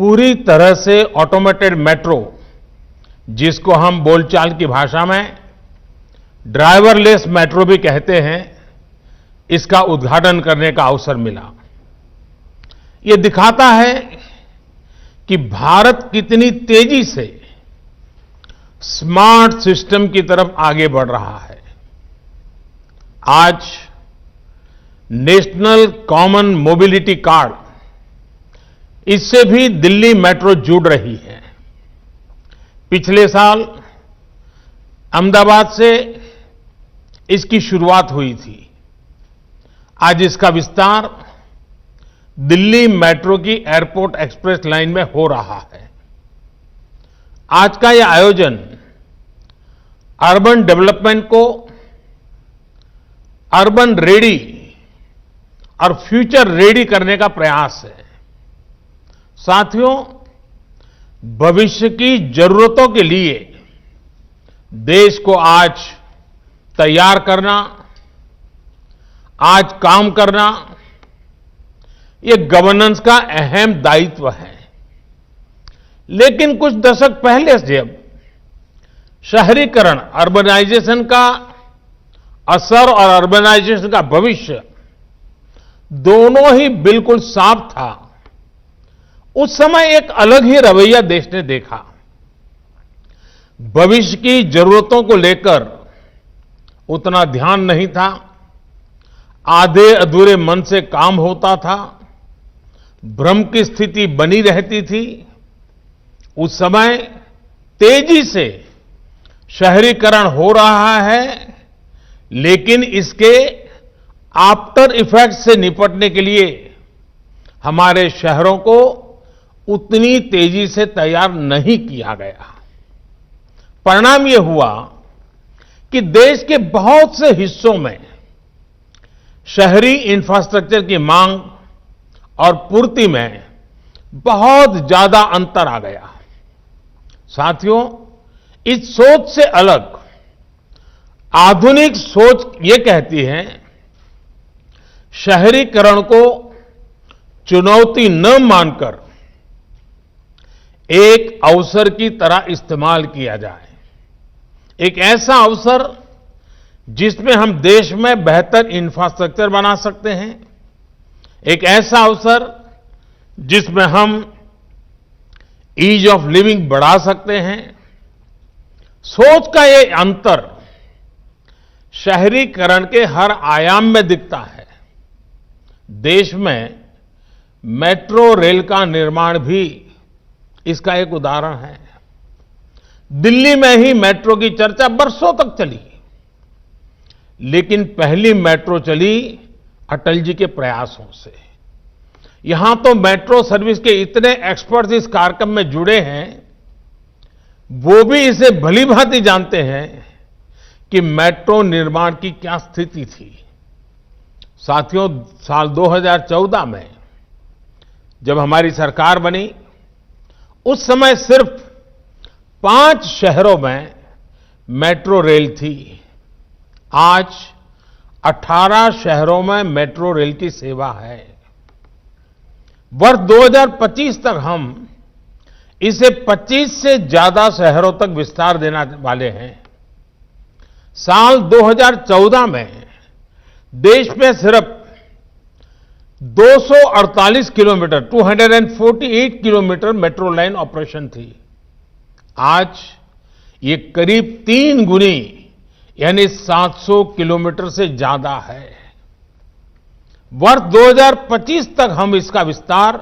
पूरी तरह से ऑटोमेटेड मेट्रो, जिसको हम बोलचाल की भाषा में ड्राइवरलेस मेट्रो भी कहते हैं, इसका उद्घाटन करने का अवसर मिला। ये दिखाता है कि भारत कितनी तेजी से स्मार्ट सिस्टम की तरफ आगे बढ़ रहा है। आज नेशनल कॉमन मोबिलिटी कार्ड, इससे भी दिल्ली मेट्रो जुड़ रही है। पिछले साल अहमदाबाद से इसकी शुरुआत हुई थी। आज इसका विस्तार दिल्ली मेट्रो की एयरपोर्ट एक्सप्रेस लाइन में हो रहा है। आज का यह आयोजन अर्बन डेवलपमेंट को अर्बन रेडी और फ्यूचर रेडी करने का प्रयास है। साथियों, भविष्य की जरूरतों के लिए देश को आज तैयार करना, आज काम करना, ये गवर्नेंस का अहम दायित्व है। लेकिन कुछ दशक पहले जब शहरीकरण, अर्बनाइजेशन का असर और अर्बनाइजेशन का भविष्य दोनों ही बिल्कुल साफ था, उस समय एक अलग ही रवैया देश ने देखा। भविष्य की जरूरतों को लेकर उतना ध्यान नहीं था, आधे अधूरे मन से काम होता था, भ्रम की स्थिति बनी रहती थी। उस समय तेजी से शहरीकरण हो रहा है, लेकिन इसके आफ्टर इफेक्ट से निपटने के लिए हमारे शहरों को उतनी तेजी से तैयार नहीं किया गया। परिणाम यह हुआ कि देश के बहुत से हिस्सों में शहरी इंफ्रास्ट्रक्चर की मांग और पूर्ति में बहुत ज्यादा अंतर आ गया। साथियों, इस सोच से अलग आधुनिक सोच ये कहती है, शहरीकरण को चुनौती न मानकर एक अवसर की तरह इस्तेमाल किया जाए। एक ऐसा अवसर जिसमें हम देश में बेहतर इंफ्रास्ट्रक्चर बना सकते हैं, एक ऐसा अवसर जिसमें हम ईज ऑफ लिविंग बढ़ा सकते हैं। सोच का ये अंतर शहरीकरण के हर आयाम में दिखता है। देश में मेट्रो रेल का निर्माण भी इसका एक उदाहरण है। दिल्ली में ही मेट्रो की चर्चा बरसों तक चली, लेकिन पहली मेट्रो चली अटल जी के प्रयासों से। यहां तो मेट्रो सर्विस के इतने एक्सपर्ट्स इस कार्यक्रम में जुड़े हैं, वो भी इसे भली भांति जानते हैं कि मेट्रो निर्माण की क्या स्थिति थी। साथियों, साल 2014 में जब हमारी सरकार बनी, उस समय सिर्फ 5 शहरों में मेट्रो रेल थी। आज 18 शहरों में मेट्रो रेल की सेवा है। वर्ष 2025 तक हम इसे 25 से ज्यादा शहरों तक विस्तार देने वाले हैं। साल 2014 में देश में सिर्फ 248 kilometre 248 kilometre metro line operation थी। आज ये करीब 3 गुनी यानी 700 किलोमीटर से ज्यादा है। वर्ष 2025 तक हम इसका विस्तार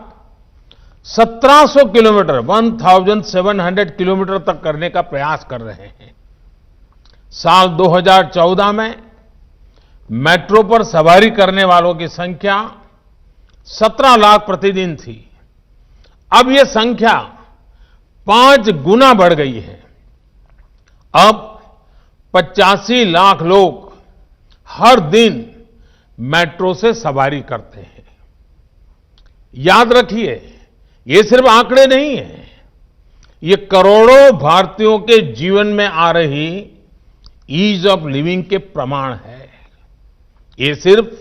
1700 किलोमीटर 1700 किलोमीटर तक करने का प्रयास कर रहे हैं। साल 2014 में मेट्रो पर सवारी करने वालों की संख्या 17 लाख प्रतिदिन थी। अब यह संख्या 5 गुना बढ़ गई है। अब 85 लाख लोग हर दिन मेट्रो से सवारी करते हैं। याद रखिए, ये सिर्फ आंकड़े नहीं हैं, ये करोड़ों भारतीयों के जीवन में आ रही ईज ऑफ लिविंग के प्रमाण है। ये सिर्फ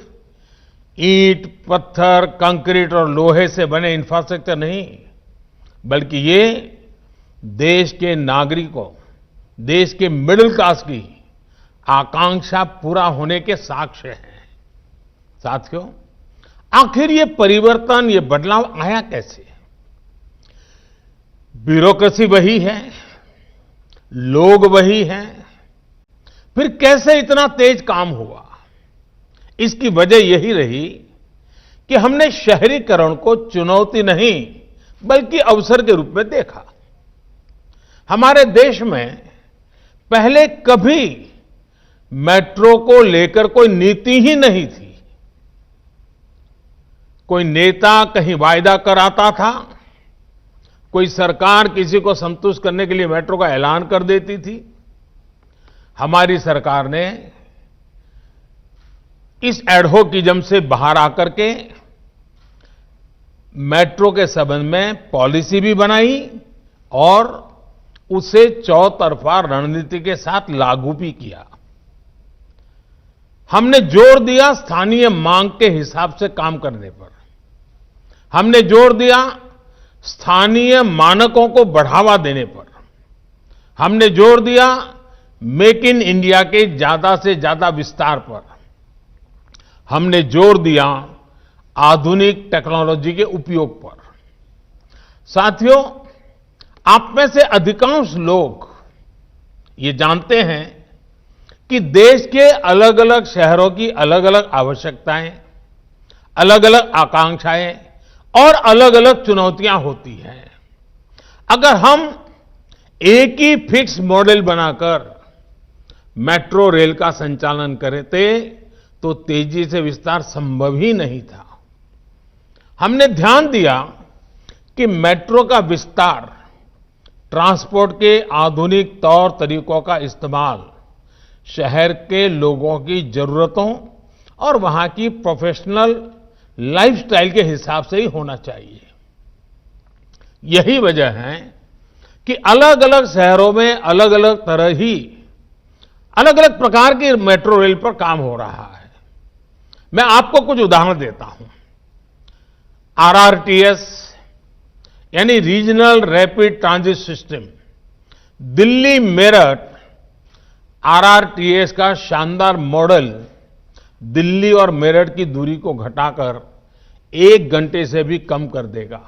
ईंट, पत्थर, कंक्रीट और लोहे से बने इंफ्रास्ट्रक्चर नहीं, बल्कि ये देश के नागरिकों, देश के मिडिल क्लास की आकांक्षा पूरा होने के साक्ष्य हैं। साथियों, आखिर ये परिवर्तन, ये बदलाव आया कैसे? ब्यूरोक्रेसी वही है, लोग वही हैं, फिर कैसे इतना तेज काम हुआ? इसकी वजह यही रही कि हमने शहरीकरण को चुनौती नहीं बल्कि अवसर के रूप में देखा। हमारे देश में पहले कभी मेट्रो को लेकर कोई नीति ही नहीं थी। कोई नेता कहीं वायदा कराता था, कोई सरकार किसी को संतुष्ट करने के लिए मेट्रो का ऐलान कर देती थी। हमारी सरकार ने इस एडहोकिज्म से बाहर आकर के मेट्रो के संबंध में पॉलिसी भी बनाई और उसे चौतरफा रणनीति के साथ लागू भी किया। हमने जोर दिया स्थानीय मांग के हिसाब से काम करने पर। हमने जोर दिया स्थानीय मानकों को बढ़ावा देने पर। हमने जोर दिया मेक इन इंडिया के ज्यादा से ज्यादा विस्तार पर। हमने जोर दिया आधुनिक टेक्नोलॉजी के उपयोग पर। साथियों, आप में से अधिकांश लोग ये जानते हैं कि देश के अलग अलग शहरों की अलग अलग आवश्यकताएं, अलग अलग आकांक्षाएं और अलग अलग चुनौतियां होती हैं। अगर हम एक ही फिक्स मॉडल बनाकर मेट्रो रेल का संचालन करते तो तेजी से विस्तार संभव ही नहीं था। हमने ध्यान दिया कि मेट्रो का विस्तार, ट्रांसपोर्ट के आधुनिक तौर तरीकों का इस्तेमाल शहर के लोगों की जरूरतों और वहां की प्रोफेशनल लाइफस्टाइल के हिसाब से ही होना चाहिए। यही वजह है कि अलग अलग शहरों में अलग अलग तरह ही अलग अलग प्रकार की मेट्रो रेल पर काम हो रहा है। मैं आपको कुछ उदाहरण देता हूं। आरआरटीएस यानी regional rapid transit system, Delhi Meerut RRTS का शानदार मॉडल दिल्ली और मेरठ की दूरी को घटाकर 1 घंटे से भी कम कर देगा।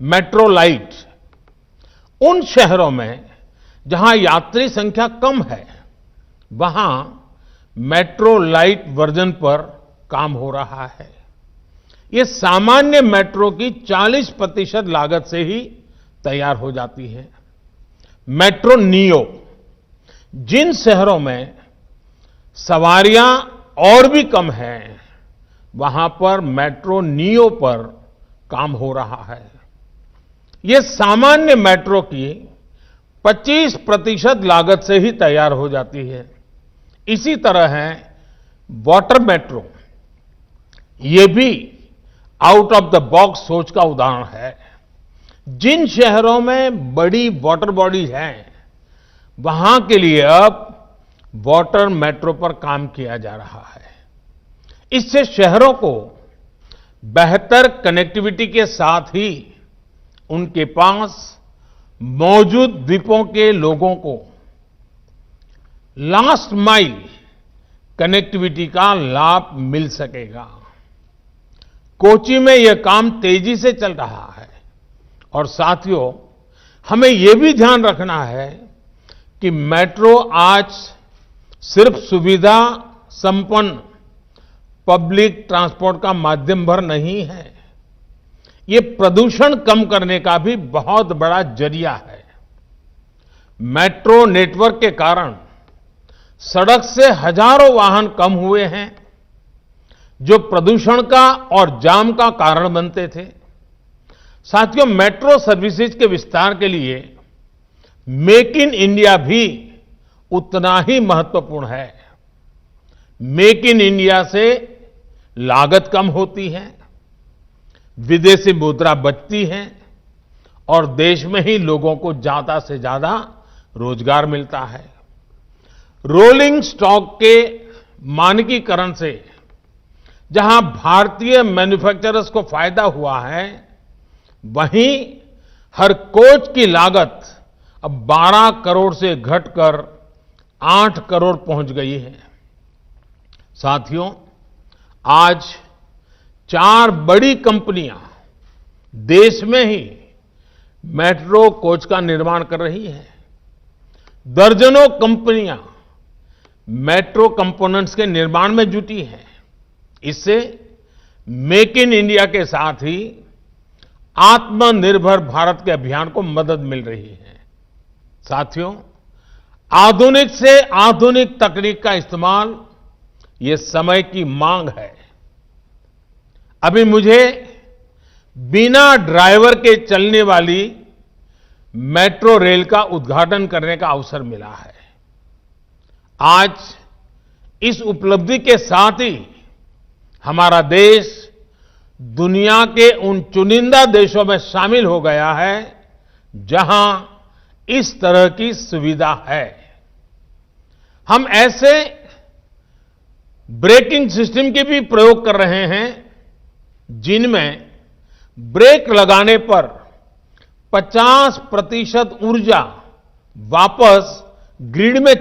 मेट्रो लाइट उन शहरों में जहां यात्री संख्या कम है, वहां मेट्रो लाइट वर्जन पर काम हो रहा है। ये सामान्य मेट्रो की 40% लागत से ही तैयार हो जाती है। मेट्रो नियो, जिन शहरों में सवारियां और भी कम हैं, वहां पर मेट्रो नियो पर काम हो रहा है। ये सामान्य मेट्रो की 25% लागत से ही तैयार हो जाती है। इसी तरह है वाटर मेट्रो। ये भी आउट ऑफ द बॉक्स सोच का उदाहरण है। जिन शहरों में बड़ी वाटर बॉडी हैं, वहां के लिए अब वाटर मेट्रो पर काम किया जा रहा है। इससे शहरों को बेहतर कनेक्टिविटी के साथ ही उनके पास मौजूद द्वीपों के लोगों को लास्ट माइल कनेक्टिविटी का लाभ मिल सकेगा। कोची में यह काम तेजी से चल रहा है। और साथियों, हमें यह भी ध्यान रखना है कि मेट्रो आज सिर्फ सुविधा संपन्न पब्लिक ट्रांसपोर्ट का माध्यम भर नहीं है, ये प्रदूषण कम करने का भी बहुत बड़ा जरिया है। मेट्रो नेटवर्क के कारण सड़क से हजारों वाहन कम हुए हैं, जो प्रदूषण का और जाम का कारण बनते थे। साथियों, मेट्रो सर्विसेज के विस्तार के लिए मेक इन इंडिया भी उतना ही महत्वपूर्ण है। मेक इन इंडिया से लागत कम होती है, विदेशी मुद्रा बचती है और देश में ही लोगों को ज्यादा से ज्यादा रोजगार मिलता है। रोलिंग स्टॉक के मानकीकरण से जहां भारतीय मैन्युफैक्चरर्स को फायदा हुआ है, वहीं हर कोच की लागत अब 12 करोड़ से घटकर 8 करोड़ पहुंच गई है। साथियों, आज 4 बड़ी कंपनियां देश में ही मेट्रो कोच का निर्माण कर रही हैं। दर्जनों कंपनियां मेट्रो कंपोनेंट्स के निर्माण में जुटी हैं। इससे मेक इन इंडिया के साथ ही आत्मनिर्भर भारत के अभियान को मदद मिल रही है। साथियों, आधुनिक से आधुनिक तकनीक का इस्तेमाल ये समय की मांग है। अभी मुझे बिना ड्राइवर के चलने वाली मेट्रो रेल का उद्घाटन करने का अवसर मिला है। आज इस उपलब्धि के साथ ही हमारा देश दुनिया के उन चुनिंदा देशों में शामिल हो गया है जहां इस तरह की सुविधा है। हम ऐसे ब्रेकिंग सिस्टम के भी प्रयोग कर रहे हैं जिनमें ब्रेक लगाने पर 50% ऊर्जा वापस ग्रिड में